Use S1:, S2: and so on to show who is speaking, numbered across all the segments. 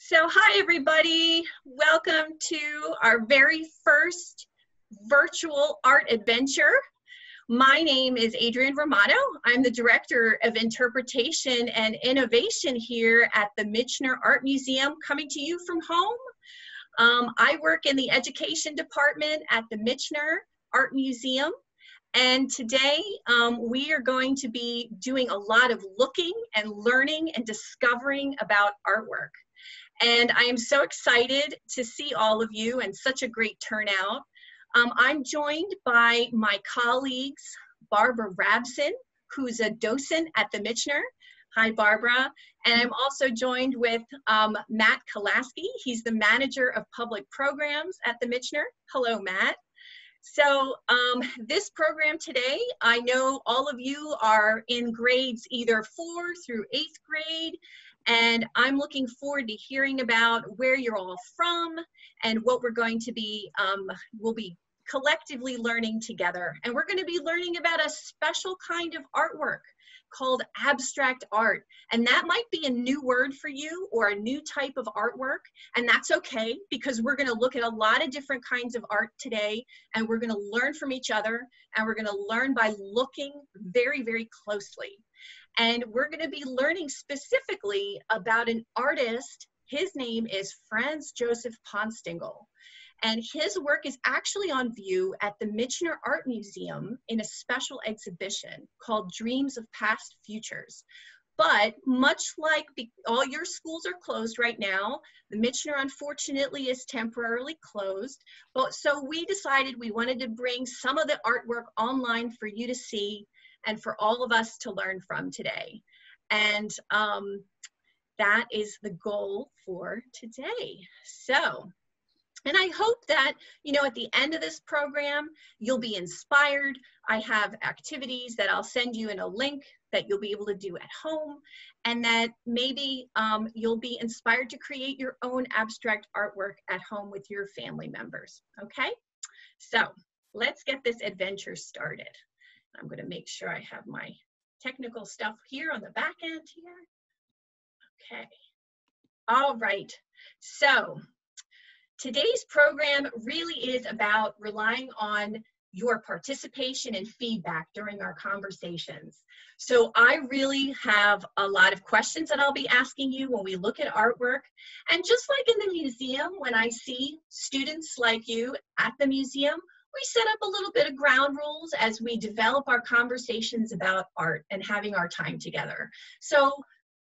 S1: So hi everybody, welcome to our very first virtual art adventure. My name is Adrienne Romano. I'm the Director of Interpretation and Innovation here at the Michener Art Museum, coming to you from home. I work in the Education Department at the Michener Art Museum. And today we are going to be doing a lot of looking and learning and discovering about artwork. And I am so excited to see all of you and such a great turnout. I'm joined by my colleagues, Barbara Rabson, who's a docent at the Michener. Hi, Barbara. And I'm also joined with Matt Kolaski. He's the Manager of Public Programs at the Michener. Hello, Matt. So this program today, I know all of you are in grades either 4 through 8th grade, and I'm looking forward to hearing about where you're all from and what we're going to be, we'll be collectively learning together. And we're going to be learning about a special kind of artwork called abstract art. And that might be a new word for you or a new type of artwork. And that's okay, because we're going to look at a lot of different kinds of art today, and we're going to learn from each other, and we're going to learn by looking very, very closely. And we're going to be learning specifically about an artist. His name is Franz Jozef Ponstingl. And his work is actually on view at the Michener Art Museum in a special exhibition called Dreams of Past Futures. But much like all your schools are closed right now, the Michener unfortunately is temporarily closed. But so we decided we wanted to bring some of the artwork online for you to see and for all of us to learn from today. And that is the goal for today. So, and I hope that, you know, at the end of this program, you'll be inspired. I have activities that I'll send you in a link that you'll be able to do at home, and that maybe you'll be inspired to create your own abstract artwork at home with your family members, okay? So let's get this adventure started. I'm going to make sure I have my technical stuff here on the back end here. Okay. All right. So today's program really is about relying on your participation and feedback during our conversations. So I really have a lot of questions that I'll be asking you when we look at artwork. And just like in the museum, when I see students like you at the museum, we set up a little bit of ground rules as we develop our conversations about art and having our time together. So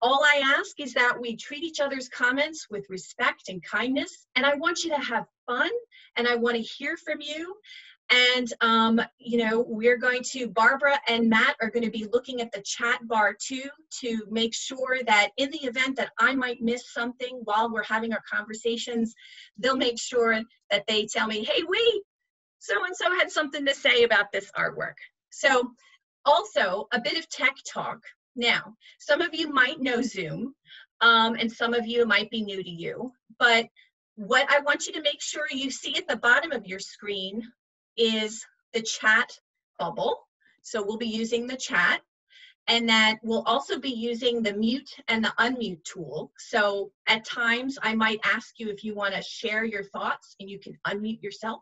S1: all I ask is that we treat each other's comments with respect and kindness, and I want you to have fun, and I want to hear from you. And, you know, we're going to, Barbara and Matt are going to be looking at the chat bar too, to make sure that in the event that I might miss something while we're having our conversations, they'll make sure that they tell me, hey, wait, so-and-so had something to say about this artwork. So also a bit of tech talk. Now, some of you might know Zoom, and some of you might be new to you, but what I want you to make sure you see at the bottom of your screen is the chat bubble. So we'll be using the chat, and that we'll also be using the mute and the unmute tool. So at times I might ask you if you want to share your thoughts, and you can unmute yourself.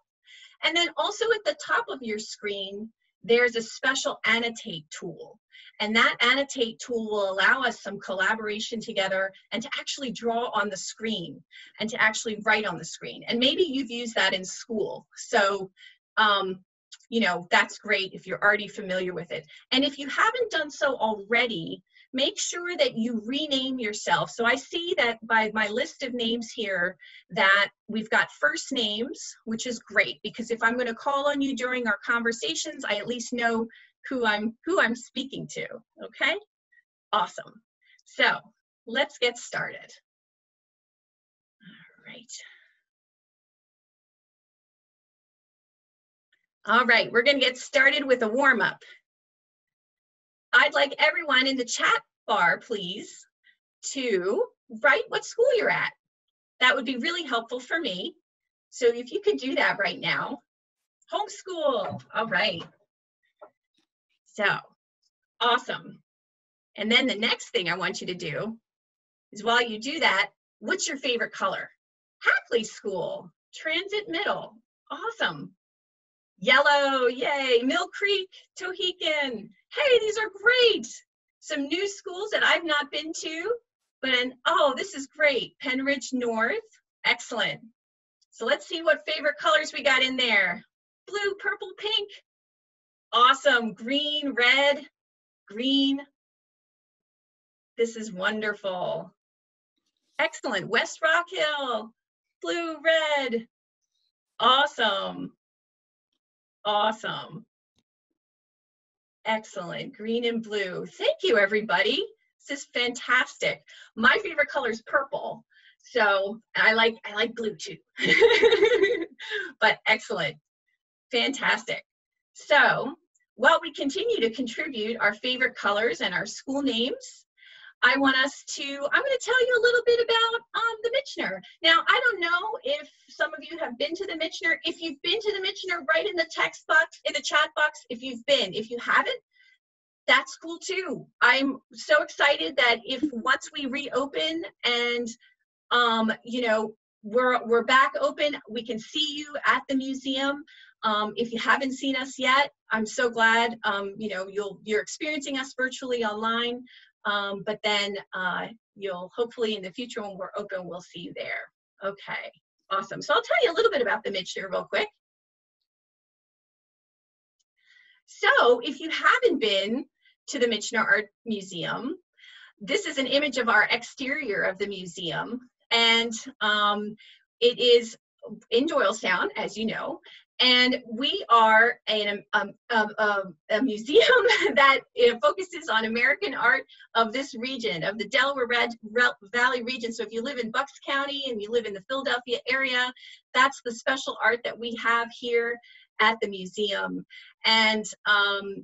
S1: And then also at the top of your screen, there's a special annotate tool. And that annotate tool will allow us some collaboration together and to actually draw on the screen and to actually write on the screen. And maybe you've used that in school. So, you know, that's great if you're already familiar with it. And if you haven't done so already, make sure that you rename yourself. So I see that by my list of names here that we've got first names, which is great, because if I'm going to call on you during our conversations, I at least know who I'm speaking to, okay? Awesome. So let's get started. All right. All right, we're going to get started with a warm-up. I'd like everyone in the chat bar, please, to write what school you're at. That would be really helpful for me. So if you could do that right now. Homeschool, all right. So, awesome. And then the next thing I want you to do is while you do that, What's your favorite color? Hackley School, Transit Middle, awesome. Yellow, yay. Mill Creek, Tohican, hey, these are great. Some new schools that I've not been to, but oh, this is great. Penridge North, excellent. So let's see what favorite colors we got in there. Blue, purple, pink, awesome. Green, red, green. This is wonderful. Excellent. West Rock Hill, blue, red, awesome. Awesome. Excellent. Green and blue. Thank you, everybody. This is fantastic. My favorite color is purple. So I like blue too. But excellent. Fantastic. So while we continue to contribute our favorite colors and our school names, I'm going to tell you a little bit about the Michener. Now, I don't know if some of you have been to the Michener. If you've been to the Michener, write in the text box, in the chat box, if you've been. If you haven't, that's cool too. I'm so excited that once we reopen and, you know, we're back open, we can see you at the museum. If you haven't seen us yet, I'm so glad, you know, you're experiencing us virtually online. But then you'll hopefully in the future when we're open, we'll see you there. Okay, awesome. So I'll tell you a little bit about the Michener real quick. So if you haven't been to the Michener Art Museum, this is an image of our exterior of the museum. And it is in Doylestown, as you know. And we are a museum that focuses on American art of this region, of the Delaware Valley region. So if you live in Bucks County and you live in the Philadelphia area, that's the special art that we have here at the museum. And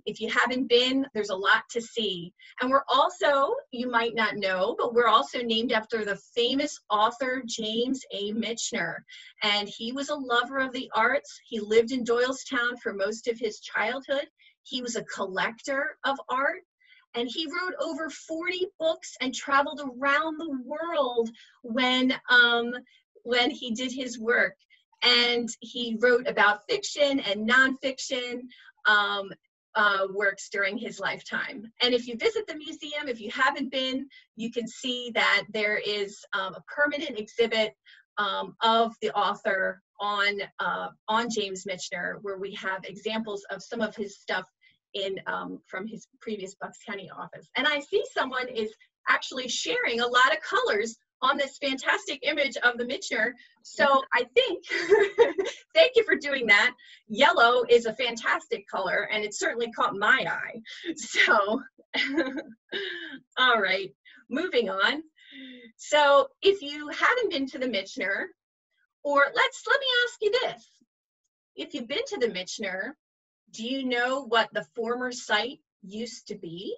S1: if you haven't been, there's a lot to see. And we're also, you might not know, but we're also named after the famous author James A. Michener. And he was a lover of the arts. He lived in Doylestown for most of his childhood. He was a collector of art. And he wrote over 40 books and traveled around the world when he did his work. And he wrote about fiction and nonfiction works during his lifetime. And if you visit the museum, if you haven't been, you can see that there is a permanent exhibit of the author on James Michener, where we have examples of some of his stuff from his previous Bucks County office. And I see someone is actually sharing a lot of colors on this fantastic image of the Michener. So I think, thank you for doing that. Yellow is a fantastic color and it certainly caught my eye. So, all right, moving on. So if you haven't been to the Michener, or let me ask you this. If you've been to the Michener, do you know what the former site used to be?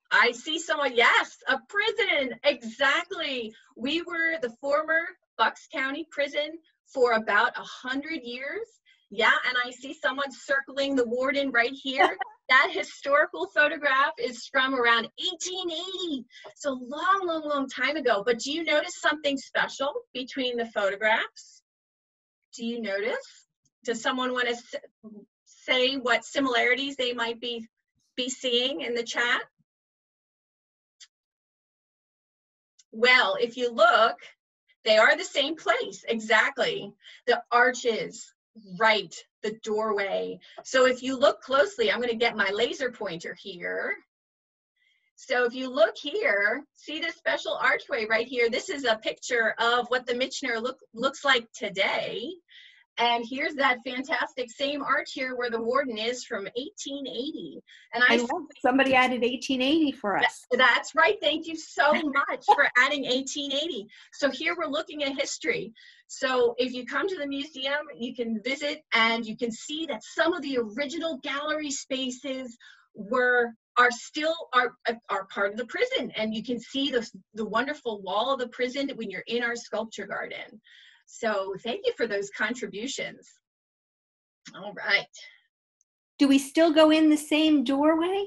S1: I see someone, yes, a prison, exactly. We were the former Bucks County prison for about 100 years. Yeah, and I see someone circling the warden right here. That historical photograph is from around 1880. So long, long, long time ago. But do you notice something special between the photographs? Do you notice? Does someone want to say what similarities they might be seeing in the chat? Well, if you look, they are the same place, exactly. The arches, right, the doorway. So if you look closely, I'm going to get my laser pointer here. So if you look here, see this special archway right here? This is a picture of what the Michener looks like today. And here's that fantastic same arch here where the warden is from 1880. And I love
S2: somebody added 1880 for us.
S1: That's right. Thank you so much for adding 1880. So here we're looking at history. So if you come to the museum, you can visit and you can see that some of the original gallery spaces are still part of the prison. And you can see the wonderful wall of the prison when you're in our sculpture garden. So thank you for those contributions. All right.
S2: Do we still go in the same doorway?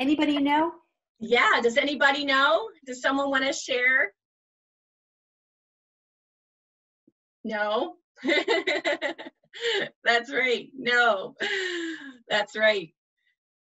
S2: Anybody know?
S1: Yeah, does anybody know? Does someone want to share? No. That's right. No. That's right.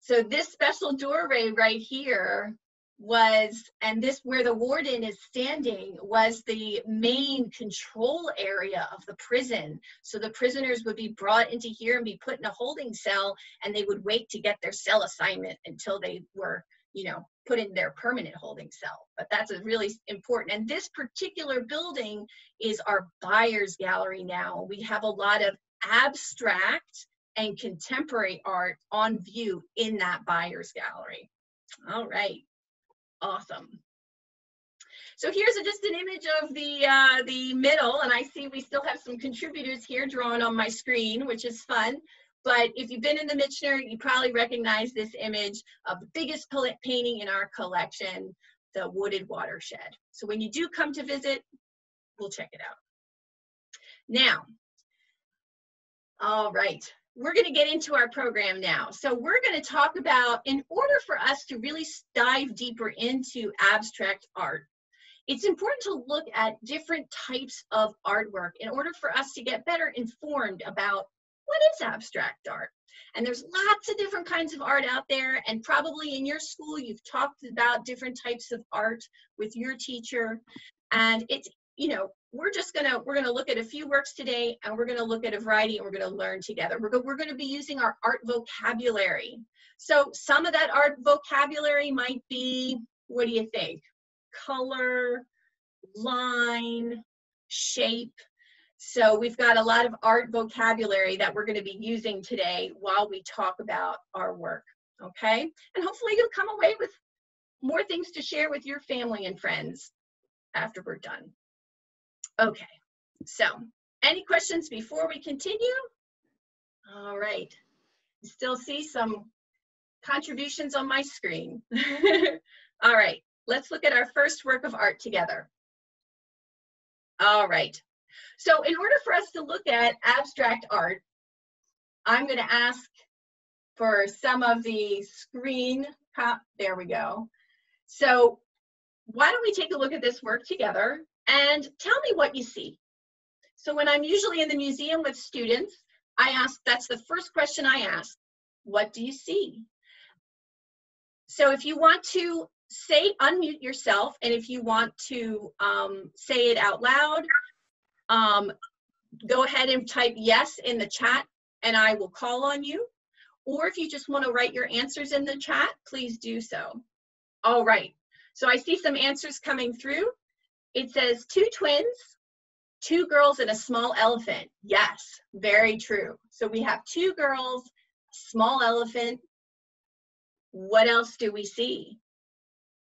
S1: So this special doorway right here was, and this where the warden is standing, was the main control area of the prison. So the prisoners would be brought into here and be put in a holding cell, and they would wait to get their cell assignment until they were, you know, put in their permanent holding cell. But that's a really important, and this particular building is our buyer's gallery now. We have a lot of abstract and contemporary art on view in that buyer's gallery. All right, awesome. So here's just an image of the middle, and I see we still have some contributors here drawn on my screen, which is fun. But if you've been in the Michener, you probably recognize this image of the biggest painting in our collection, the Wooded Watershed. So when you do come to visit, we'll check it out. Now, all right, we're going to get into our program now. So we're going to talk about, in order for us to really dive deeper into abstract art, it's important to look at different types of artwork in order for us to get better informed about what is abstract art. And there's lots of different kinds of art out there, and probably in your school you've talked about different types of art with your teacher. And it's, you know, we're gonna look at a few works today, and we're gonna look at a variety, and we're gonna learn together. We're gonna be using our art vocabulary. So some of that art vocabulary might be, what do you think? Color, line, shape. So we've got a lot of art vocabulary that we're going to be using today while we talk about our work, okay? And hopefully you'll come away with more things to share with your family and friends after we're done. Okay, so any questions before we continue? All right, you still see some contributions on my screen. All right, let's look at our first work of art together. All right. So in order for us to look at abstract art, I'm going to ask for some of the screen, there we go. So why don't we take a look at this work together and tell me what you see. So when I'm usually in the museum with students, that's the first question I ask, what do you see? So if you want to unmute yourself, and if you want to say it out loud, go ahead and type yes in the chat and I will call on you. Or if you just want to write your answers in the chat, please do so. All right, so I see some answers coming through. It says 2 twins, 2 girls and a small elephant. Yes, very true. So we have 2 girls, small elephant. What else do we see?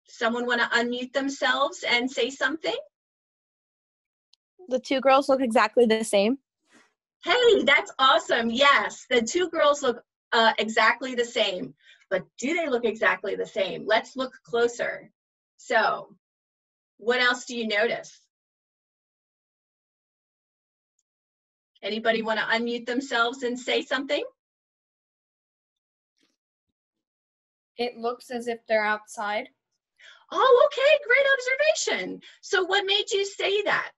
S1: Someone want to unmute themselves and say something?
S3: The 2 girls look exactly the same.
S1: Hey, that's awesome. Yes, the 2 girls look exactly the same. But do they look exactly the same? Let's look closer. So, what else do you notice? Anybody want to unmute themselves and say something?
S4: It looks as if they're outside.
S1: Oh, okay, great observation. So what made you say that?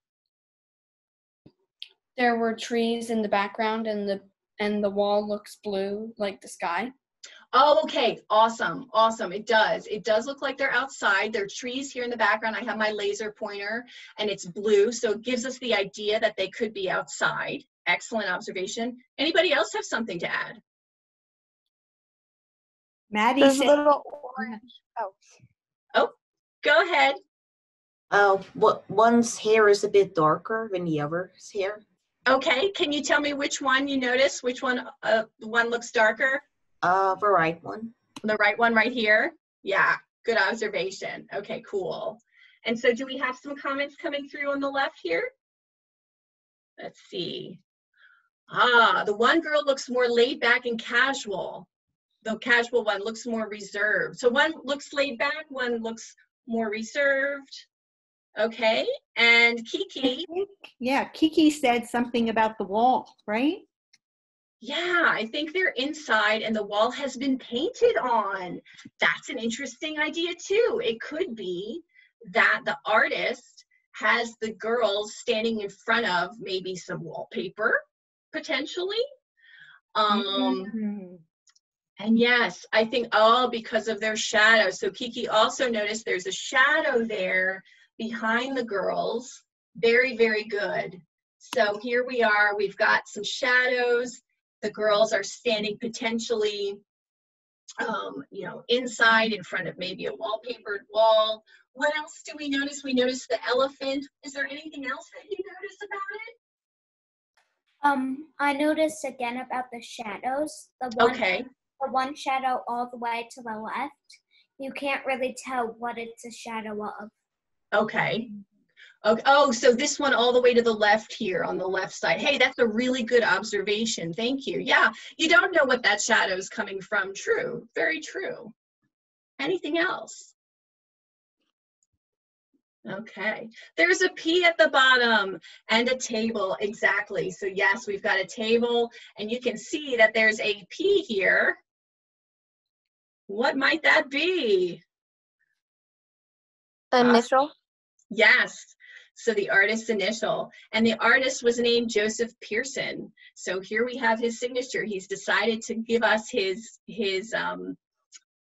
S4: There were trees in the background, and the wall looks blue like the sky.
S1: Oh, okay, awesome, awesome. It does look like they're outside. There are trees here in the background. I have my laser pointer and it's blue, so it gives us the idea that they could be outside. Excellent observation. Anybody else have something to add?
S2: Maddie
S3: There's a
S2: said,
S3: little orange.
S1: Oh, go ahead.
S5: Oh, one's hair is a bit darker than the other's hair.
S1: Okay, can you tell me which one you notice? Which one, one looks darker?
S5: The right one.
S1: The right one right here? Yeah, good observation. Okay, cool. And so do we have some comments coming through on the left here? Let's see. The one girl looks more laid back and casual. The casual one looks more reserved. So one looks laid back, one looks more reserved. Okay, and Kiki.
S2: yeah, Kiki said something about the wall, right?
S1: Yeah, I think they're inside and the wall has been painted on. That's an interesting idea too. It could be that the artist has the girls standing in front of maybe some wallpaper, potentially. And yes, I think all because of their shadow. So Kiki also noticed there's a shadow there behind the girls. Very, very good. So here we are, we've got some shadows. The girls are standing potentially, you know, inside in front of maybe a wallpapered wall. What else do we notice? We noticed the elephant. Is there anything else that you noticed about it?
S6: I noticed again about the shadows. The one shadow all the way to the left. You can't really tell what it's a shadow of.
S1: Okay. Oh, so this one all the way to the left here on the left side. Hey, that's a really good observation. Thank you. Yeah, you don't know what that shadow is coming from. True. Very true. Anything else? Okay. There's a P at the bottom and a table. Exactly. So yes, we've got a table and you can see that there's a P here. What might that be?
S3: Initial?
S1: Yes. So the artist's initial, and the artist was named Joseph Pearson. So here we have his signature. He's decided to give us his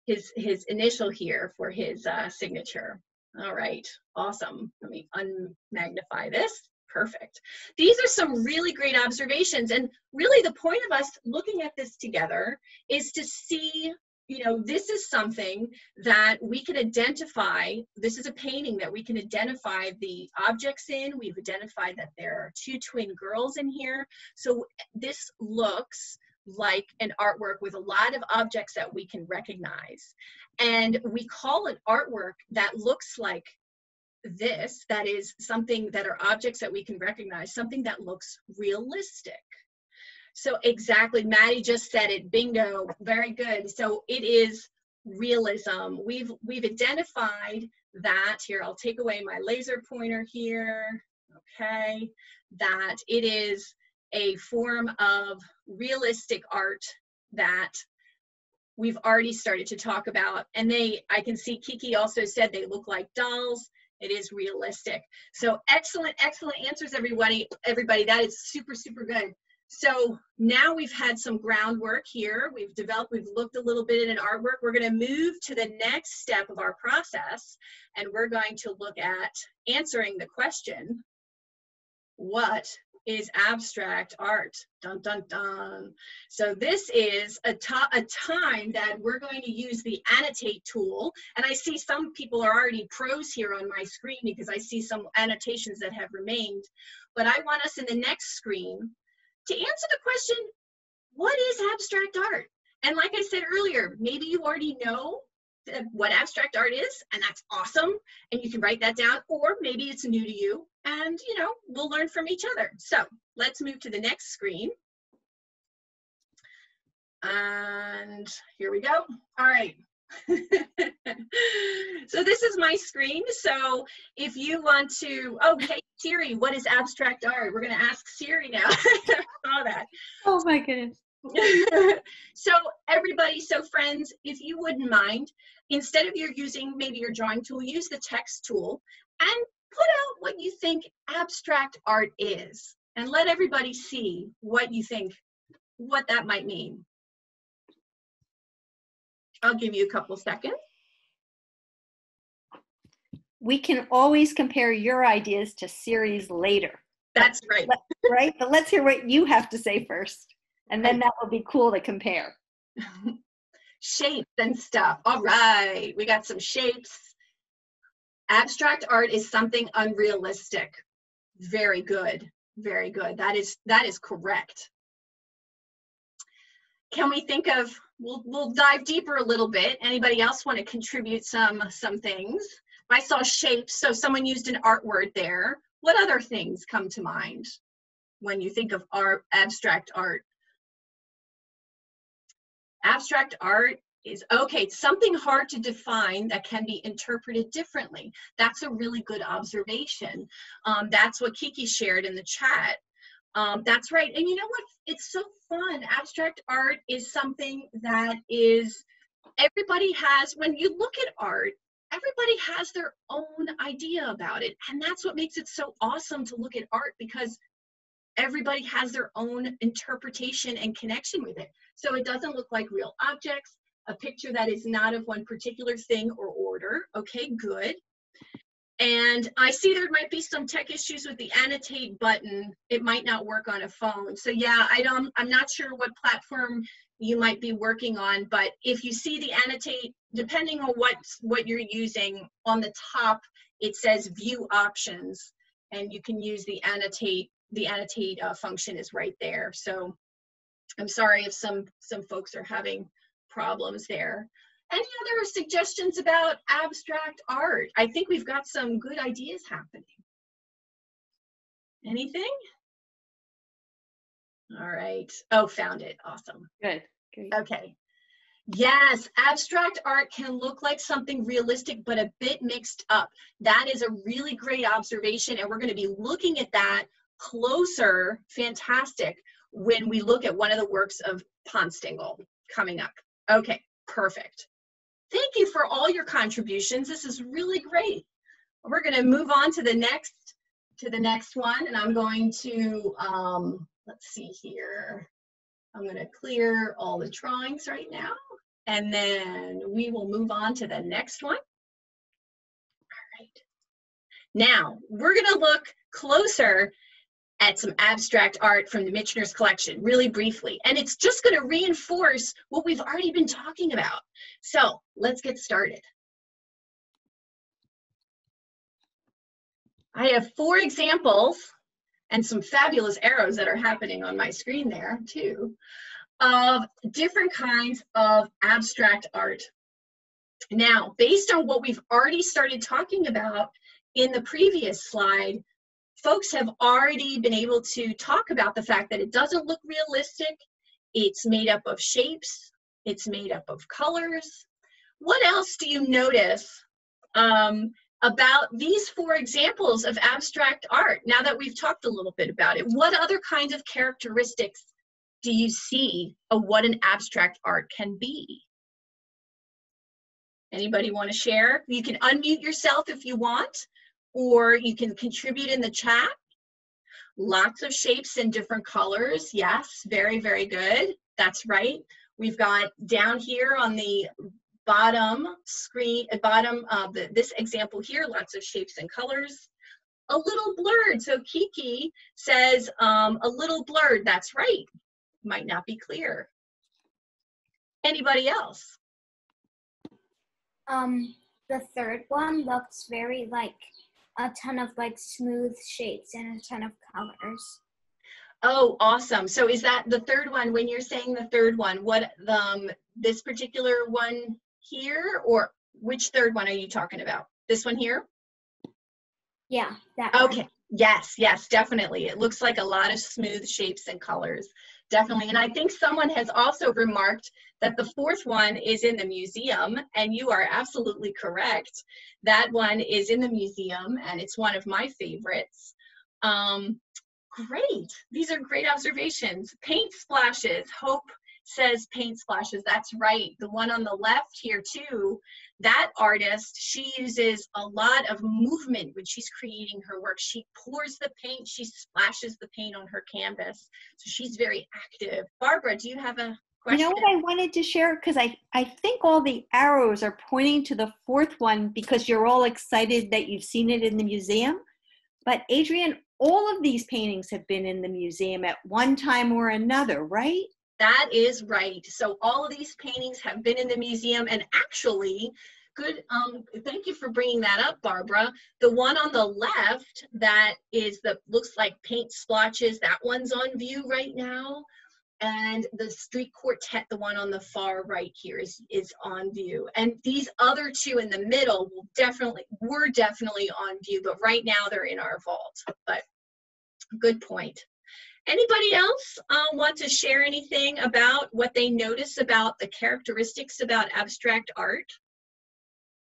S1: initial here for his signature. All right, awesome. Let me unmagnify this. Perfect. These are some really great observations, and really the point of us looking at this together is to see, you know, this is something that we can identify. This is a painting that we can identify the objects in. We've identified that there are two twin girls in here. So this looks like an artwork with a lot of objects that we can recognize. And we call it artwork that looks like this, that is something that are objects that we can recognize, something that looks realistic. So exactly, Maddie just said it, bingo, very good. So it is realism. We've identified that, here, I'll take away my laser pointer here, okay, that it is a form of realistic art that we've already started to talk about. And I can see Kiki also said they look like dolls. It is realistic. So excellent, excellent answers, everybody. That is super, super good. So now we've had some groundwork here. We've looked a little bit at an artwork. We're going to move to the next step of our process, and we're going to look at answering the question, what is abstract art? Dun, dun, dun. So this is a time that we're going to use the annotate tool. And I see some people are already pros here on my screen because I see some annotations that have remained. But I want us in the next screen to answer the question, what is abstract art? And like I said earlier, maybe you already know what abstract art is, and that's awesome, and you can write that down, or maybe it's new to you, and you know, we'll learn from each other. So let's move to the next screen. And here we go. All right. So this is my screen. So if you want to, okay, Siri, what is abstract art? We're going to ask Siri now. All that.
S2: Oh my goodness.
S1: So everybody, so friends, if you wouldn't mind, instead of you using maybe your drawing tool, use the text tool and put out what you think abstract art is, and let everybody see what you think, what that might mean. I'll give you a couple seconds.
S2: We can always compare your ideas to Siri's later.
S1: That's right.
S2: Right? But let's hear what you have to say first. And then that will be cool to compare.
S1: Shapes and stuff. All right. We got some shapes. Abstract art is something unrealistic. Very good. Very good. That is correct. Can we think of, we'll dive deeper a little bit. Anybody else want to contribute some things? I saw shapes, so someone used an art word there. What other things come to mind when you think of art, abstract art? Abstract art is, okay, something hard to define that can be interpreted differently. That's a really good observation. That's what Kiki shared in the chat. That's right. And you know what? It's so fun. Abstract art is something that is, everybody has, when you look at art, everybody has their own idea about it. And that's what makes it so awesome to look at art, because everybody has their own interpretation and connection with it. So it doesn't look like real objects, a picture that is not of one particular thing or order. Okay, good. And I see there might be some tech issues with the annotate button. It might not work on a phone. So yeah, I'm not sure what platform you might be working on, but if you see the annotate, depending on what you're using, on the top, it says view options, and you can use the annotate. The annotate function is right there. So I'm sorry if some folks are having problems there. Any other suggestions about abstract art? I think we've got some good ideas happening. Anything? All right. Oh, found it. Awesome.
S2: Good. Great.
S1: Okay. Yes, abstract art can look like something realistic, but a bit mixed up. That is a really great observation, and we're going to be looking at that closer, fantastic, when we look at one of the works of Ponstingl coming up. Okay, perfect. Thank you for all your contributions. This is really great. We're going to move on to the next one, and I'm going to let's see here. I'm going to clear all the drawings right now, and then we will move on to the next one. All right. Now, we're going to look closer at some abstract art from the Michener's collection, really briefly. And it's just going to reinforce what we've already been talking about. So let's get started. I have 4 examples and some fabulous arrows that are happening on my screen there too, of different kinds of abstract art. Now, based on what we've already started talking about in the previous slide, folks have already been able to talk about the fact that it doesn't look realistic. It's made up of shapes. It's made up of colors. What else do you notice about these 4 examples of abstract art? Now that we've talked a little bit about it, what other kinds of characteristics do you see of what an abstract art can be? Anybody want to share? You can unmute yourself if you want, or you can contribute in the chat. Lots of shapes in different colors. Yes, very, very good. That's right. We've got down here on the bottom screen, this example here, lots of shapes and colors. A little blurred. So Kiki says a little blurred. That's right. Might not be clear. Anybody else?
S6: The third one looks very like a ton of like smooth shapes and a ton of colors.
S1: Oh, awesome. So is that the third one? When you're saying the third one, what this particular one here, or which third one are you talking about? This one here?
S6: Yeah, that one.
S1: Okay. Yes, yes, definitely. It looks like a lot of smooth shapes and colors. Definitely. And I think someone has also remarked that the 4th one is in the museum, and you are absolutely correct. That one is in the museum, and it's one of my favorites. Great. These are great observations. Paint splashes. Hope says paint splashes. That's right. The one on the left here too, that artist, she uses a lot of movement when she's creating her work. She pours the paint, she splashes the paint on her canvas. So she's very active. Barbara, do you have a question?
S2: You know what I wanted to share? Because I think all the arrows are pointing to the 4th one because you're all excited that you've seen it in the museum. But Adrienne, all of these paintings have been in the museum at one time or another, right?
S1: That is right. So all of these paintings have been in the museum, and actually, good, thank you for bringing that up, Barbara. The one on the left that looks like paint splotches, that one's on view right now. And the Street Quartet, the one on the far right here, is on view. And these other 2 in the middle were definitely on view, but right now they're in our vault. But good point. Anybody else want to share anything about what they notice about the characteristics about abstract art?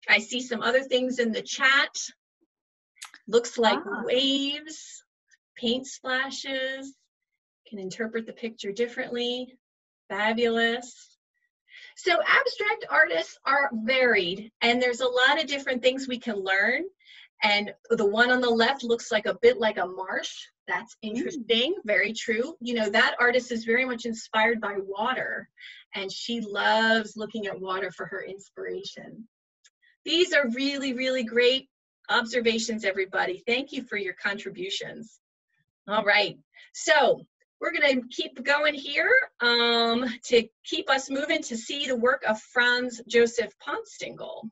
S1: I see some other things in the chat. Looks like waves, paint splashes, can interpret the picture differently. Fabulous. So abstract artists are varied, and there's a lot of different things we can learn. And the one on the left looks like a bit like a marsh. That's interesting, very true. You know, that artist is very much inspired by water, and she loves looking at water for her inspiration. These are really, really great observations, everybody. Thank you for your contributions. All right, so we're gonna keep going here to keep us moving to see the work of Franz Jozef Ponstingl.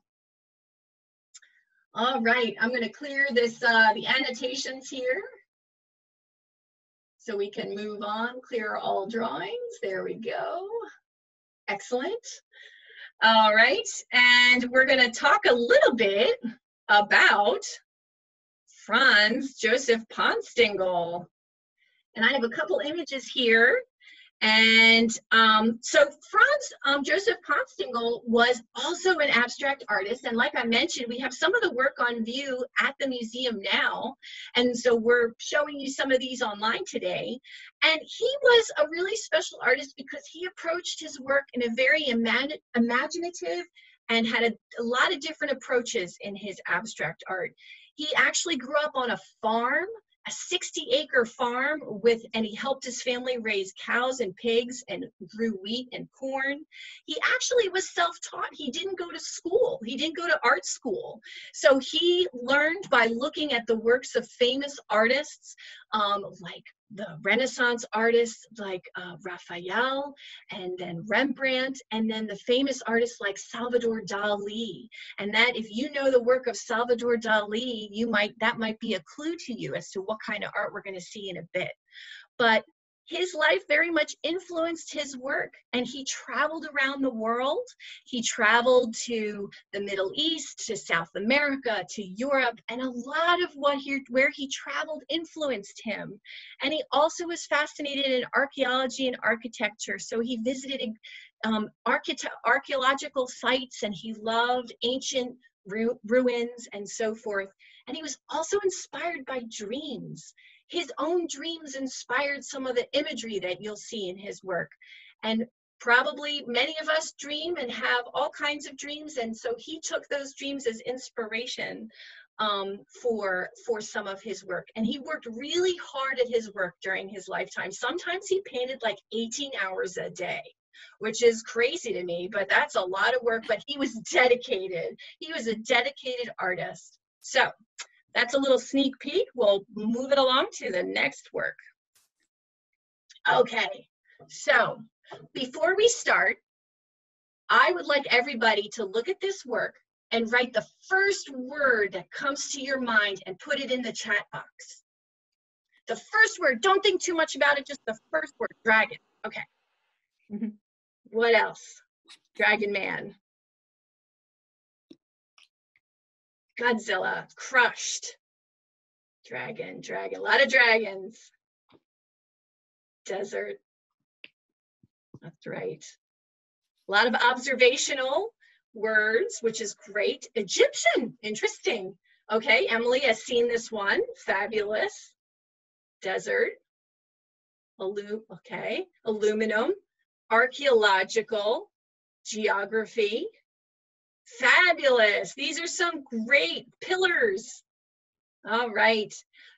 S1: All right, I'm gonna clear this, the annotations here so we can move on, clear all drawings. There we go, excellent. All right, and we're gonna talk a little bit about Franz Jozef Ponstingl. And I have a couple images here. And so Franz Jozef Ponstingl was also an abstract artist. And like I mentioned, we have some of the work on view at the museum now. And so we're showing you some of these online today. And he was a really special artist because he approached his work in a very imaginative and had a lot of different approaches in his abstract art. He actually grew up on a farm, a 60-acre farm and he helped his family raise cows and pigs and grew wheat and corn. He actually was self-taught. He didn't go to school. He didn't go to art school. So he learned by looking at the works of famous artists like the Renaissance artists like Raphael, and then Rembrandt, and then the famous artists like Salvador Dali. And that, if you know the work of Salvador Dali, that might be a clue to you as to what kind of art we're going to see in a bit. But his life very much influenced his work, and he traveled around the world. He traveled to the Middle East, to South America, to Europe, and a lot of where he traveled influenced him. And he also was fascinated in archaeology and architecture, so he visited archaeological sites, and he loved ancient ruins and so forth. And he was also inspired by dreams. His own dreams inspired some of the imagery that you'll see in his work. And probably many of us dream and have all kinds of dreams. And so he took those dreams as inspiration for some of his work. And he worked really hard at his work during his lifetime. Sometimes he painted like 18 hours a day, which is crazy to me, but that's a lot of work. But he was dedicated. He was a dedicated artist. So that's a little sneak peek. We'll move it along to the next work. Okay, so before we start, I would like everybody to look at this work and write the first word that comes to your mind and put it in the chat box. The first word, don't think too much about it, just the first word, dragon. Okay. What else? Dragon man. Godzilla, crushed. Dragon, a lot of dragons. Desert, that's right. A lot of observational words, which is great. Egyptian, interesting. Okay, Emily has seen this one, fabulous. Desert, aluminum, archaeological, geography. Fabulous. These are some great pillars. All right.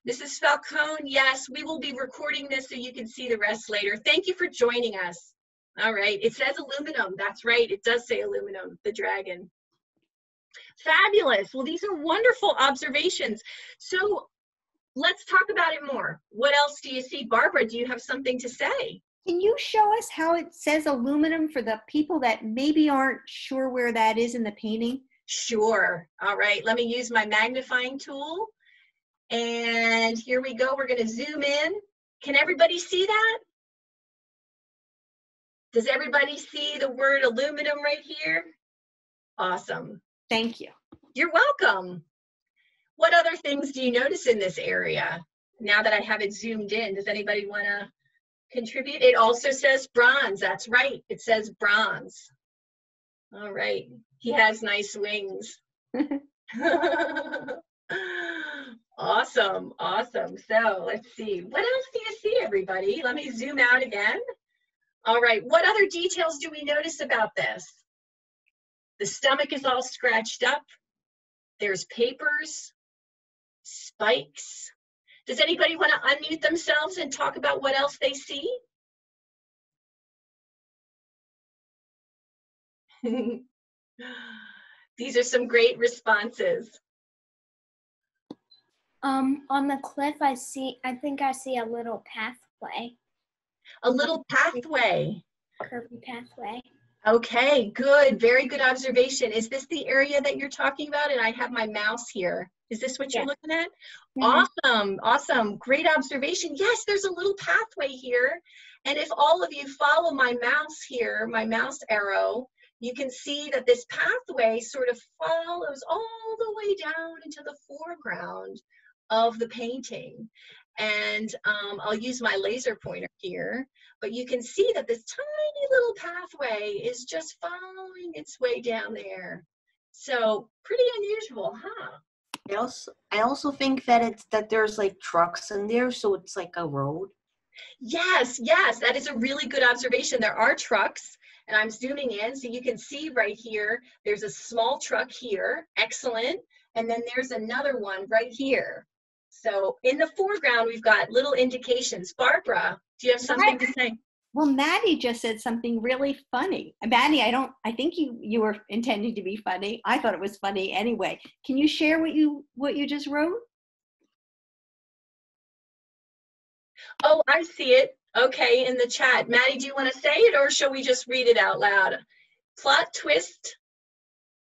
S1: Mrs. Falcone, yes, we will be recording this so you can see the rest later. Thank you for joining us. All right. It says aluminum. That's right. It does say aluminum, the dragon. Fabulous. Well, these are wonderful observations. So let's talk about it more. What else do you see? Barbara, do you have something to say?
S2: Can you show us how it says aluminum for the people that maybe aren't sure where that is in the painting?
S1: Sure. All right. Let me use my magnifying tool. And here we go. We're going to zoom in. Can everybody see that? Does everybody see the word aluminum right here? Awesome.
S2: Thank you.
S1: You're welcome. What other things do you notice in this area? Now that I have it zoomed in, does anybody want to contribute? It also says bronze. That's right. It says bronze. All right. He has nice wings. Awesome. Awesome. So let's see. What else do you see, everybody? Let me zoom out again. All right, what other details do we notice about this? The stomach is all scratched up. There's papers, spikes. Does anybody want to unmute themselves and talk about what else they see? These are some great responses.
S6: On the cliff, I think I see a little pathway.
S1: A little pathway.
S6: Curvy pathway.
S1: Okay, good. Very good observation. Is this the area that you're talking about? And I have my mouse here. Is this what you're looking at? Awesome, awesome. Great observation. Yes, there's a little pathway here. And if all of you follow my mouse here, my mouse arrow, you can see that this pathway sort of follows all the way down into the foreground of the painting. And I'll use my laser pointer here, but you can see that this tiny little pathway is just following its way down there. So pretty unusual, huh?
S5: I also think that there's like trucks in there, so it's like a road.
S1: Yes, yes, that is a really good observation. There are trucks, and I'm zooming in so you can see right here, there's a small truck here, excellent, and then there's another one right here. So in the foreground, we've got little indications. Barbara, do you have something to say?
S2: Well, Maddie just said something really funny. Maddie, I think you were intending to be funny. I thought it was funny anyway. Can you share what you just wrote?
S1: Oh, I see it. Okay, in the chat. Maddie, do you want to say it, or shall we just read it out loud? Plot twist.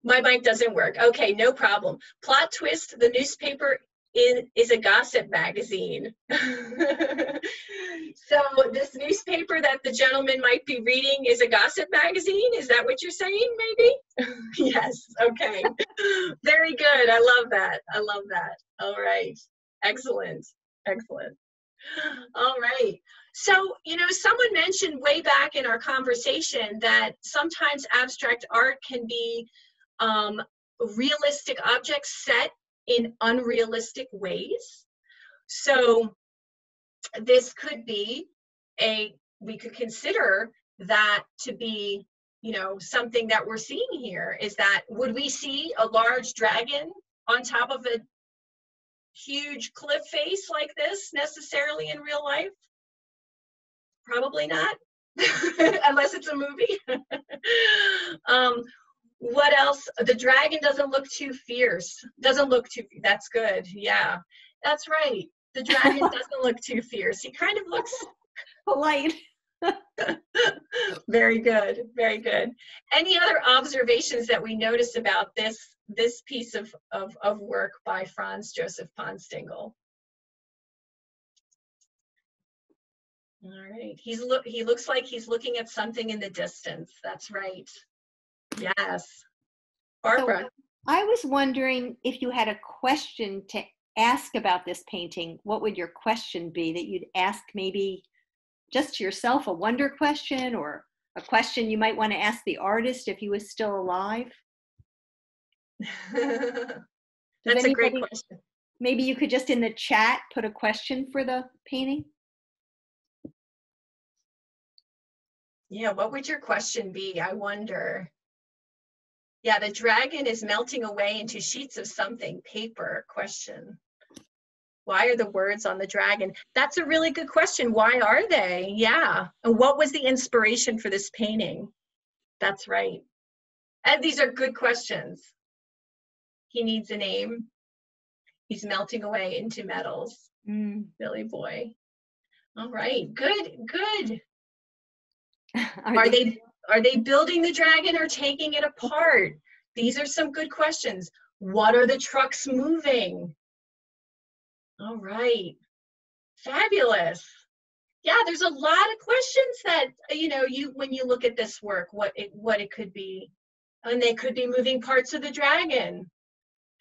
S1: My mic doesn't work. Okay, no problem. Plot twist, the newspaper is a gossip magazine. So this newspaper that the gentleman might be reading is a gossip magazine? Is that what you're saying, maybe? Yes, okay. Very good, I love that, I love that. All right, excellent, excellent. All right, so, you know, someone mentioned way back in our conversation that sometimes abstract art can be realistic objects set in unrealistic ways. So this could be we could consider that to be, you know, something that we're seeing here is that, would we see a large dragon on top of a huge cliff face like this necessarily in real life? Probably not, unless it's a movie. What else? The dragon doesn't look too fierce. That's good. Yeah, that's right. The dragon doesn't look too fierce. He kind of looks
S2: polite.
S1: Very good, very good. Any other observations that we notice about this piece of work by Franz Jozef Ponstingl? All right, he looks like he's looking at something in the distance. That's right. Yes. Barbara.
S2: So I was wondering if you had a question to ask about this painting, what would your question be that you'd ask, maybe just to yourself, a wonder question, or a question you might want to ask the artist if he was still alive?
S1: That's a great question.
S2: Maybe you could just in the chat put a question for the painting.
S1: Yeah, what would your question be? I wonder. Yeah, the dragon is melting away into sheets of something, paper, question. Why are the words on the dragon? That's a really good question. Why are they? Yeah. And what was the inspiration for this painting? That's right. And these are good questions. He needs a name. He's melting away into metals. Billy boy. All right, good, good. Are they building the dragon or taking it apart? These are some good questions. What are the trucks moving? All right, fabulous. Yeah, there's a lot of questions that, you know, when you look at this work, what it could be. And they could be moving parts of the dragon.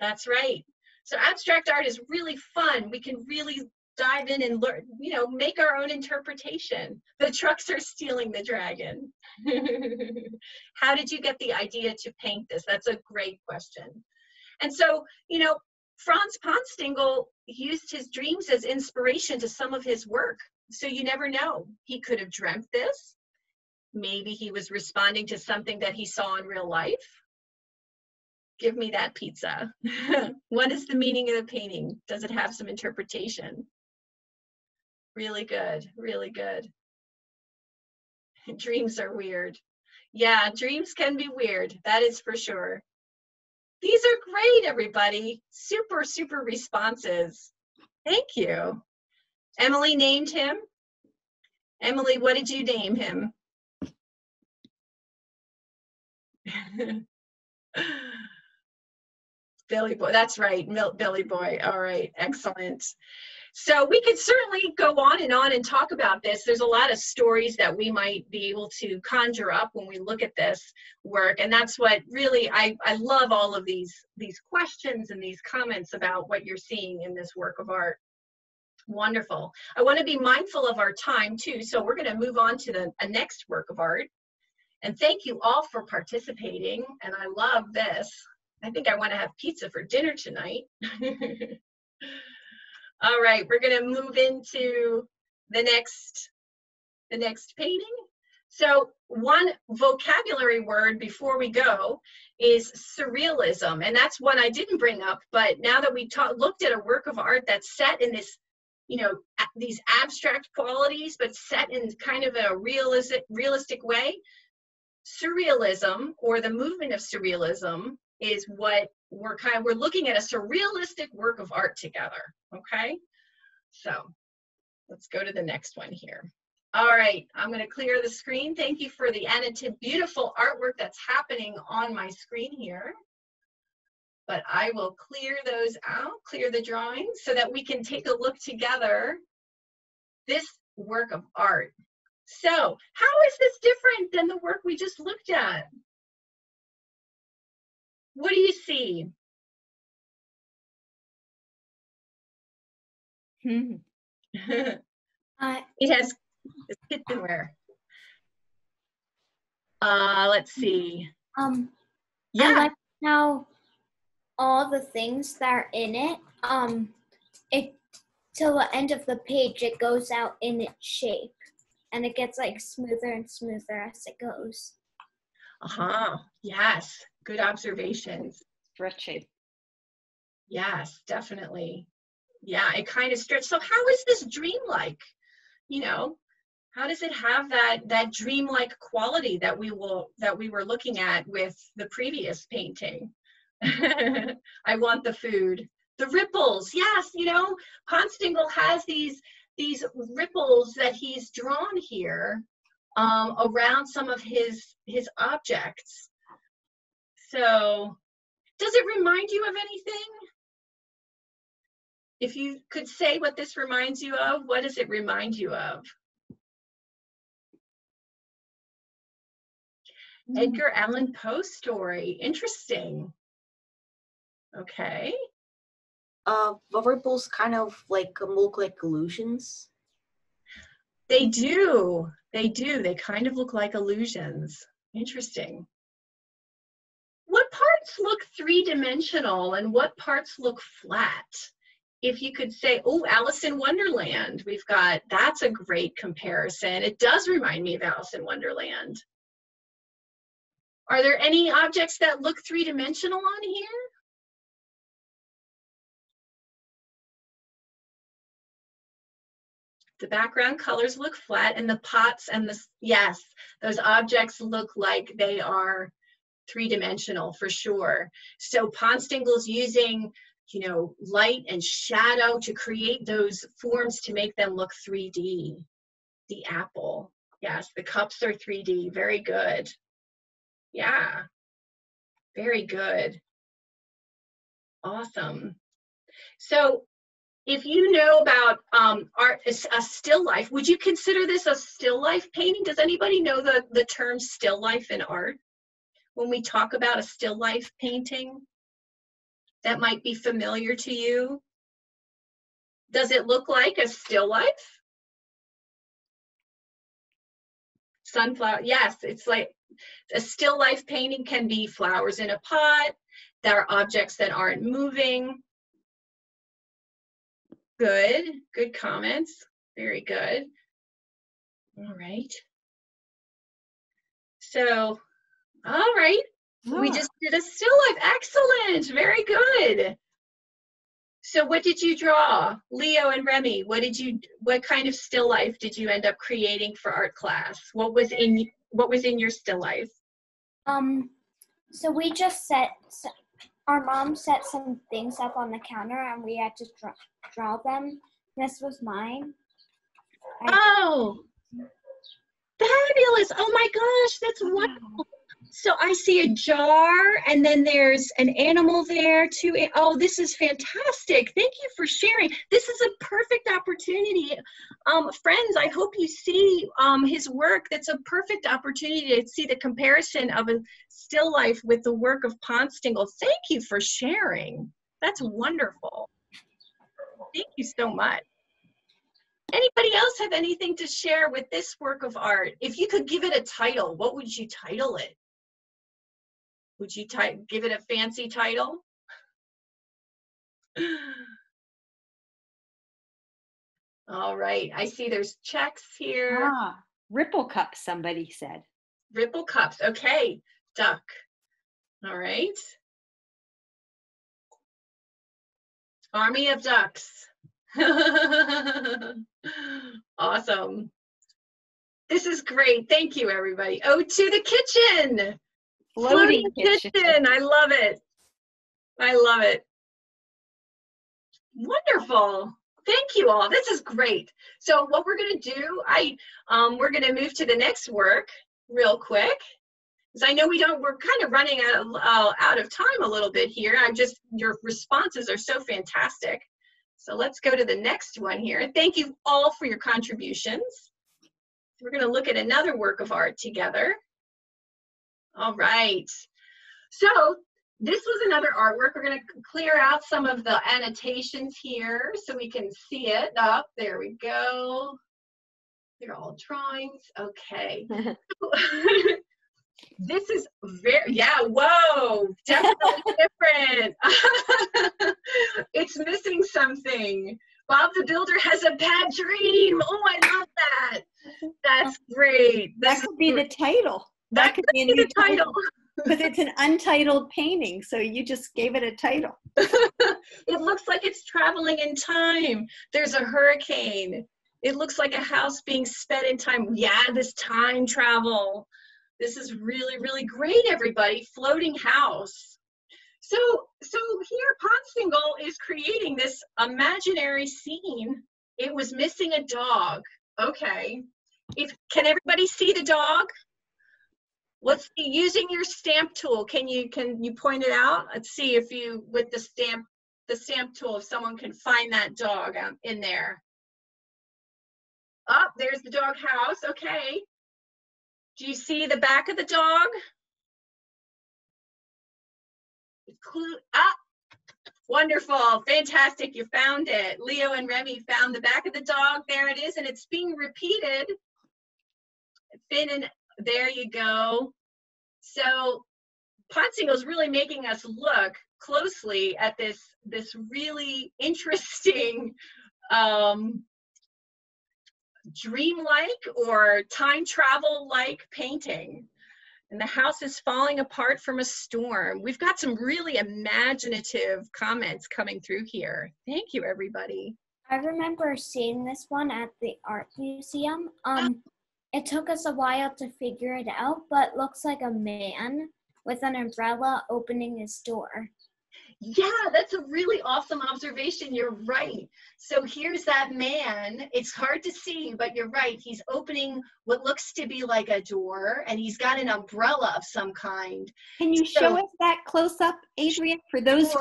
S1: That's right. So abstract art is really fun. We can really dive in and learn, you know, make our own interpretation. The trucks are stealing the dragon. How did you get the idea to paint this? That's a great question. And so, you know, Franz Ponstingl used his dreams as inspiration to some of his work. So you never know. He could have dreamt this. Maybe he was responding to something that he saw in real life. Give me that pizza. What is the meaning of the painting? Does it have some interpretation? Really good, really good. Dreams are weird. Yeah, dreams can be weird. That is for sure. These are great, everybody. Super, super responses. Thank you. Emily named him. Emily, what did you name him? Billy Boy, that's right, Billy Boy. All right, excellent. So we could certainly go on and talk about this. There's a lot of stories that we might be able to conjure up when we look at this work. And that's what really, I love all of these questions and these comments about what you're seeing in this work of art. Wonderful. I want to be mindful of our time too. So we're going to move on to the next work of art. And thank you all for participating. And I love this. I think I want to have pizza for dinner tonight. All right, we're going to move into the next painting. So one vocabulary word before we go is surrealism, and that's one I didn't bring up, but now that we looked at a work of art that's set in this, you know, these abstract qualities, but set in kind of a realistic way, surrealism, or the movement of surrealism, is what we're looking at, a surrealistic work of art together. Okay, so let's go to the next one here. All right, I'm going to clear the screen. Thank you for the annotated beautiful artwork that's happening on my screen here. But I will clear those out, clear the drawings, so that we can take a look together this work of art. So how is this different than the work we just looked at? What do you see? It has kitchenware. Let's see. Yeah.
S6: I like how all the things that are in it, till the end of the page, it goes out in its shape, and it gets like smoother and smoother as it goes.
S1: Yes, good observations.
S2: Stretching.
S1: Yes, definitely. Yeah, it kind of stretched. So how is this dreamlike? You know, how does it have that dreamlike quality that we were looking at with the previous painting? I want the food. The ripples, yes, you know, Ponstingl has these ripples that he's drawn here around some of his objects. So, does it remind you of anything? If you could say what this reminds you of, what does it remind you of? Edgar Allan Poe story. Interesting. Okay.
S5: The ripples kind of like look like illusions.
S1: They do. They do. They kind of look like illusions. Interesting. What parts look three-dimensional and what parts look flat? If you could say, oh, Alice in Wonderland, we've got, that's a great comparison. It does remind me of Alice in Wonderland. Are there any objects that look three-dimensional on here? The background colors look flat, and the pots and the, yes, those objects look like they are three-dimensional for sure. So Ponstingl's using, you know, light and shadow to create those forms to make them look 3D. The apple, yes, the cups are 3D, very good. Yeah, very good. Awesome. So if you know about art, a still life, would you consider this a still life painting? Does anybody know the term still life in art? When we talk about a still life painting, that might be familiar to you. Does it look like a still life? Sunflower, yes, it's like a still life painting can be flowers in a pot. There are objects that aren't moving. Good, good comments, very good. All right. So, all right. We just did a still life. Excellent. Very good. So what did you draw? Leo and Remy, what kind of still life did you end up creating for art class? What was in your still life?
S6: So we just our mom set some things up on the counter and we had to draw them. This was mine.
S1: Oh, fabulous. Oh my gosh, that's wonderful. So I see a jar and then there's an animal there too. Oh, this is fantastic. Thank you for sharing. This is a perfect opportunity. Friends, I hope you see his work. That's a perfect opportunity to see the comparison of a still life with the work of Ponstingl. Thank you for sharing. That's wonderful. Thank you so much. Anybody else have anything to share with this work of art? If you could give it a title, what would you title it? Would you give it a fancy title? All right, I see there's checks here.
S2: Ripple cups, somebody said.
S1: Ripple cups, okay, duck. All right. Army of ducks. Awesome. This is great, thank you everybody. Oh, to the kitchen. Floating kitchen. I love it. I love it. Wonderful. Thank you all. This is great. So what we're going to do, we're going to move to the next work real quick. Because I know we're kind of running out of time a little bit here. Your responses are so fantastic. So let's go to the next one here. Thank you all for your contributions. We're going to look at another work of art together. All right. So this was another artwork. We're going to clear out some of the annotations here so we can see it. Oh, there we go. They're all drawings. Okay. This is whoa, definitely different. It's missing something. Bob the Builder has a bad dream. Oh, I love that. That's great.
S2: That could be the title.
S1: That could be the title.
S2: Because it's an untitled painting, so you just gave it a title.
S1: It looks like it's traveling in time. There's a hurricane. It looks like a house being sped in time. Yeah, this time travel. This is really, really great, everybody. Floating house. So here Ponstingl is creating this imaginary scene. It was missing a dog. Okay. Can everybody see the dog? Let's see, using your stamp tool, can you point it out? Let's see if you, with the stamp tool, if someone can find that dog in there. Oh, there's the dog house, okay. Do you see the back of the dog? Wonderful, fantastic, you found it. Leo and Remy found the back of the dog, there it is, and it's being repeated. There you go. So Ponstingl is really making us look closely at this really interesting dreamlike or time travel-like painting. And the house is falling apart from a storm. We've got some really imaginative comments coming through here. Thank you, everybody.
S6: I remember seeing this one at the art museum. It took us a while to figure it out, but looks like a man with an umbrella opening his door.
S1: Yeah, that's a really awesome observation. You're right. So here's that man. It's hard to see, but you're right. He's opening what looks to be like a door, and he's got an umbrella of some kind.
S2: Can you show us that close up, Adrian, for those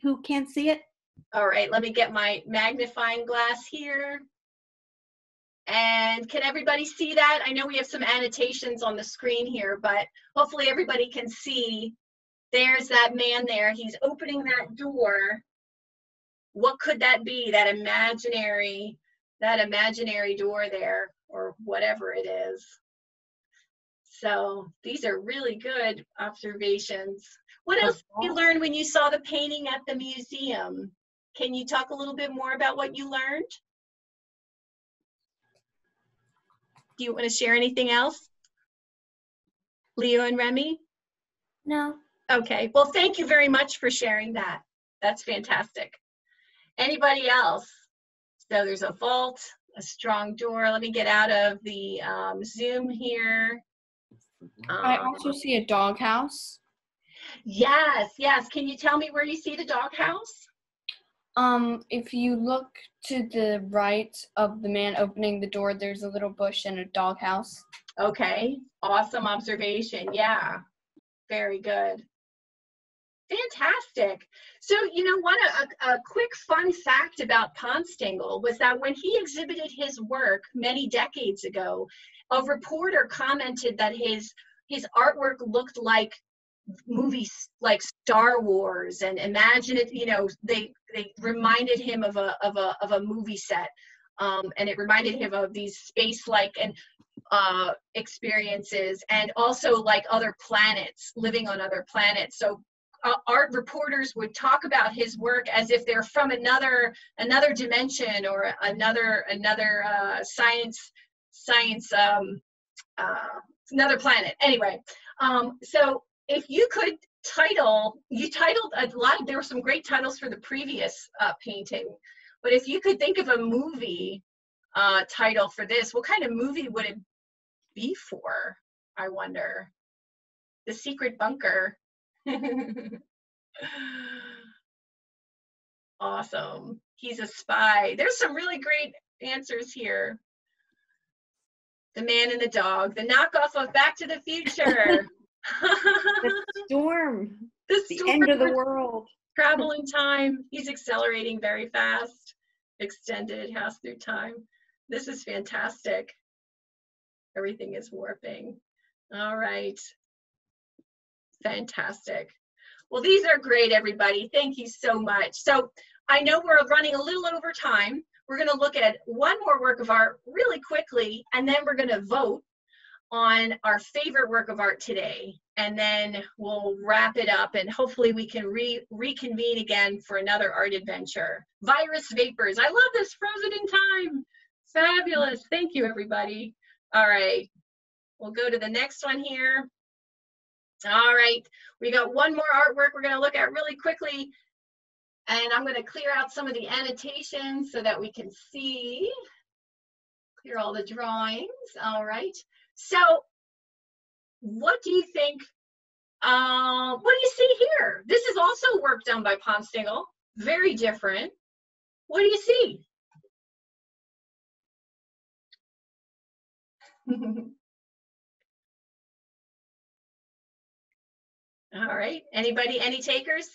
S2: who can't see it?
S1: All right, let me get my magnifying glass here. And can everybody see that? I know we have some annotations on the screen here, but hopefully everybody can see. There's that man there. He's opening that door. What could that be? That imaginary door there, or whatever it is. So these are really good observations. What else did you learn when you saw the painting at the museum? Can you talk a little bit more about what you learned? Do you want to share anything else? Leo and Remy?
S6: No.
S1: Okay, well, thank you very much for sharing that. That's fantastic. Anybody else? So there's a vault, a strong door. Let me get out of the Zoom here.
S4: I also see a doghouse.
S1: Yes, yes. Can you tell me where you see the doghouse?
S4: If you look to the right of the man opening the door, there's a little bush and a doghouse.
S1: Okay, awesome observation. Yeah, very good. Fantastic. So, you know what, a quick fun fact about Ponstingl was that when he exhibited his work many decades ago, a reporter commented that his artwork looked like movies like Star Wars, and imagine it, you know, they reminded him of a movie set, and it reminded him of these space-like and experiences, and also like other planets, living on other planets. So art reporters would talk about his work as if they're from another dimension or another another planet. Anyway, so if you could you titled a lot. There were some great titles for the previous painting, but if you could think of a movie title for this, what kind of movie would it be for? I wonder. The Secret Bunker. Awesome. He's a spy. There's some really great answers here. The Man and the Dog. The knockoff of Back to the Future.
S2: The storm.
S1: The
S2: End of the world.
S1: Travel in time. He's accelerating very fast. Extended house through time. This is fantastic. Everything is warping. All right. Fantastic. Well, these are great, everybody. Thank you so much. So I know we're running a little over time. We're going to look at one more work of art really quickly, and then we're going to vote on our favorite work of art today. And then we'll wrap it up, and hopefully we can reconvene again for another art adventure. Virus Vapors. I love this, frozen in time. Fabulous. Thank you, everybody. All right. We'll go to the next one here. All right, we got one more artwork we're going to look at really quickly, and I'm going to clear out some of the annotations so that we can see, clear all the drawings. All right, so what do you think, what do you see here? This is also work done by Ponstingl, very different. What do you see? All right, anybody, any takers?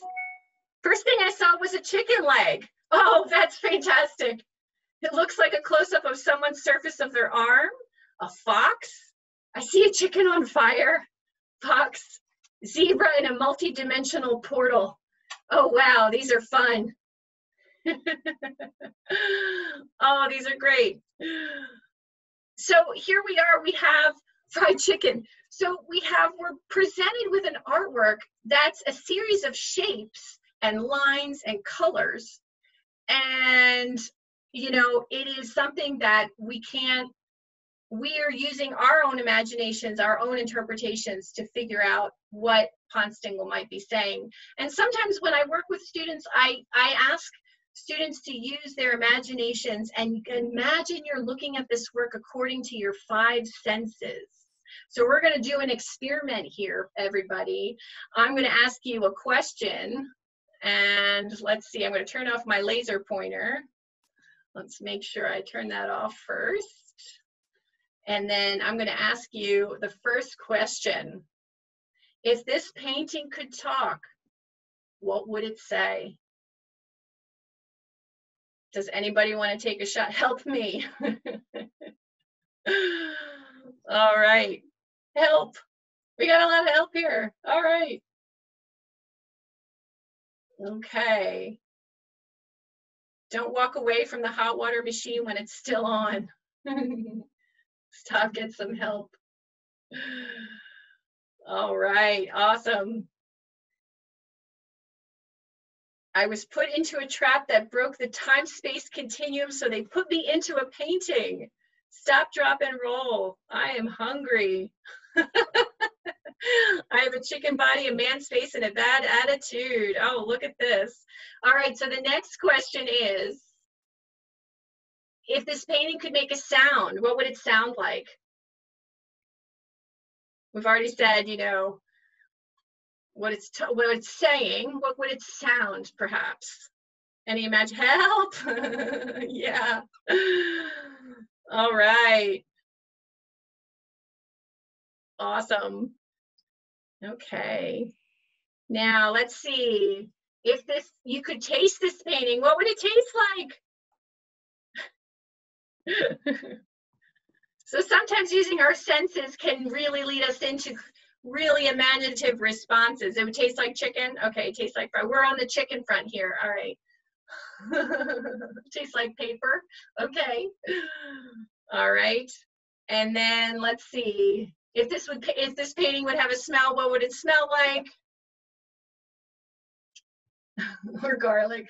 S1: First thing I saw was a chicken leg. Oh, that's fantastic. It looks like a close-up of someone's surface of their arm. A fox. I see a chicken on fire. Fox. Zebra in a multi-dimensional portal. Oh, wow, these are fun. Oh, these are great. So here we are, we have fried chicken. So we're presented with an artwork that's a series of shapes and lines and colors. And, you know, it is something that we are using our own imaginations, our own interpretations to figure out what Ponstingl might be saying. And sometimes when I work with students, I ask students to use their imaginations, and you can imagine you're looking at this work according to your 5 senses. So we're going to do an experiment here, everybody. I'm going to ask you a question, and let's see, I'm going to turn off my laser pointer. Let's make sure I turn that off first. And then I'm going to ask you the first question. If this painting could talk, what would it say? Does anybody want to take a shot? Help me. All right. Help. We got a lot of help here. All right. Okay. Don't walk away from the hot water machine when it's still on. Stop, get some help. All right, awesome. I was put into a trap that broke the time-space continuum, so they put me into a painting. Stop, drop, and roll. I am hungry. I have a chicken body, a man's face, and a bad attitude. Oh, look at this. All right, so the next question is, if this painting could make a sound, what would it sound like? We've already said, you know, what it's saying. What would it sound, perhaps? Any imagine? Help! Yeah. All right. Awesome. Okay. Now let's see. If you could taste this painting, what would it taste like? So sometimes using our senses can really lead us into really imaginative responses. It would taste like chicken. Okay, it tastes like fry. We're on the chicken front here. All right. Tastes like paper. Okay. All right. And then let's see. If this painting would have a smell, what would it smell like? Or garlic.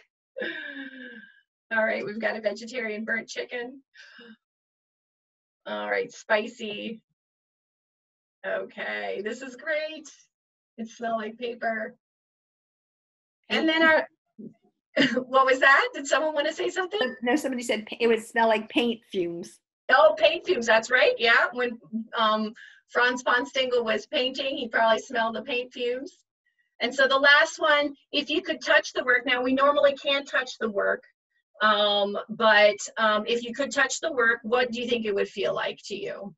S1: All right, we've got a vegetarian burnt chicken. All right, spicy. Okay, this is great. It smells like paper. And then what was that? Did someone want to say something?
S2: No, somebody said it would smell like paint fumes.
S1: Oh, paint fumes, that's right. Yeah, when Franz Ponstingl was painting, he probably smelled the paint fumes. And so the last one, if you could touch the work, now we normally can't touch the work, but if you could touch the work, what do you think it would feel like to you?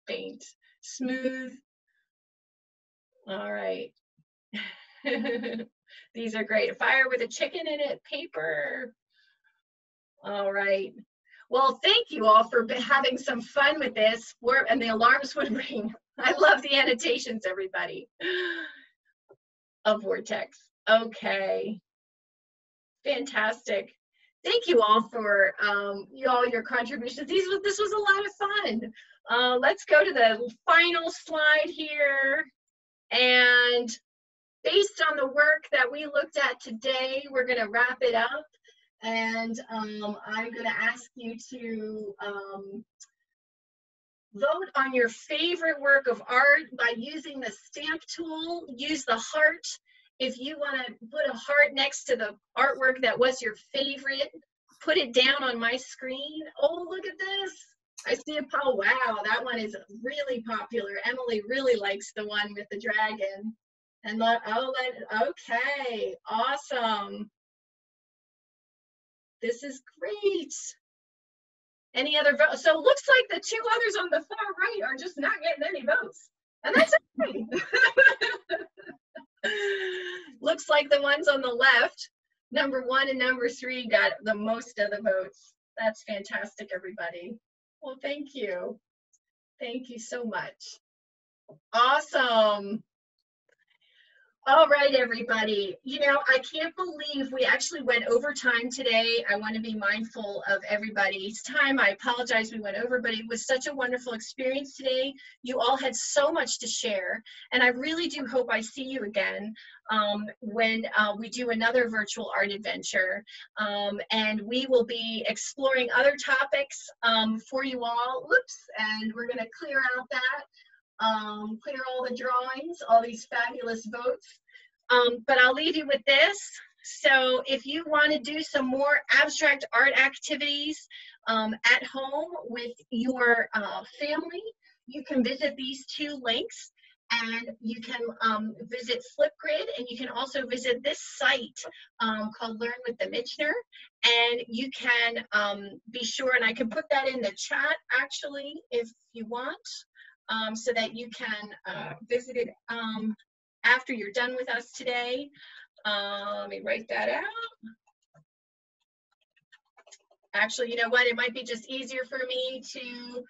S1: Paint, smooth. All right. These are great. A fire with a chicken in it, paper. All right. Well, thank you all for having some fun with this. And the alarms would ring. I love the annotations, everybody, of Vortex. Okay. Fantastic. Thank you all for your contributions. This was a lot of fun. Let's go to the final slide here. And based on the work that we looked at today, we're going to wrap it up. And I'm going to ask you to vote on your favorite work of art by using the stamp tool. Use the heart. If you want to put a heart next to the artwork that was your favorite, put it down on my screen. Oh, look at this. I see it. Oh, wow, that one is really popular. Emily really likes the one with the dragon. And okay, awesome. This is great. Any other votes? So it looks like the two others on the far right are just not getting any votes. And that's okay. Looks like the ones on the left, number 1 and number 3, got the most of the votes. That's fantastic, everybody. Well, thank you. Thank you so much. Awesome. All right, everybody. You know, I can't believe we actually went over time today. I want to be mindful of everybody's time. I apologize we went over, but it was such a wonderful experience today. You all had so much to share, and I really do hope I see you again when we do another virtual art adventure. And we will be exploring other topics for you all. Whoops, and we're going to clear out that. Clear all the drawings, all these fabulous votes. But I'll leave you with this. So if you want to do some more abstract art activities at home with your family, you can visit these 2 links, and you can visit Flipgrid, and you can also visit this site called Learn with the Michener, and you can be sure, and I can put that in the chat actually if you want. So that you can visit it after you're done with us today. Let me write that out. Actually, you know what? It might be just easier for me to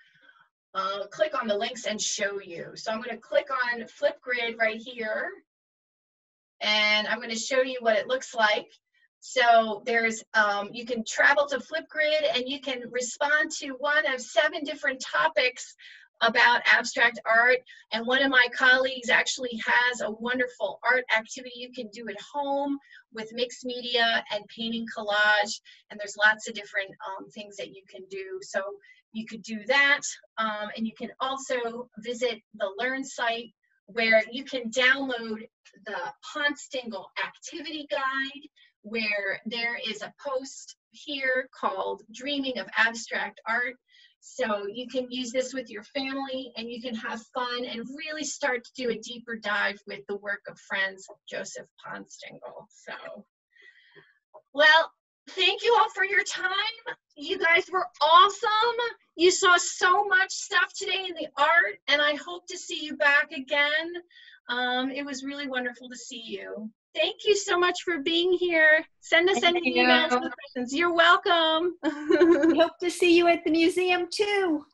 S1: click on the links and show you. So I'm going to click on Flipgrid right here, and I'm going to show you what it looks like. So there's, you can travel to Flipgrid, and you can respond to one of 7 different topics about abstract art, and one of my colleagues actually has a wonderful art activity you can do at home with mixed media and painting collage, and there's lots of different things that you can do. So you could do that, and you can also visit the Learn site where you can download the Ponstingl activity guide, where there is a post here called Dreaming of Abstract Art. So you can use this with your family and you can have fun and really start to do a deeper dive with the work of Franz Jozef Ponstingl. So, well, thank you all for your time. You guys were awesome. You saw so much stuff today in the art, and I hope to see you back again. It was really wonderful to see you. Thank you so much for being here. Send us any emails with questions. You're welcome.
S2: We hope to see you at the museum too.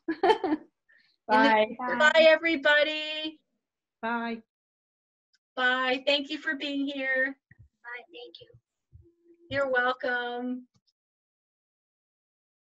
S4: Bye.
S1: Bye, everybody.
S2: Bye.
S1: Bye. Thank you for being here.
S6: Thank you.
S1: You're welcome.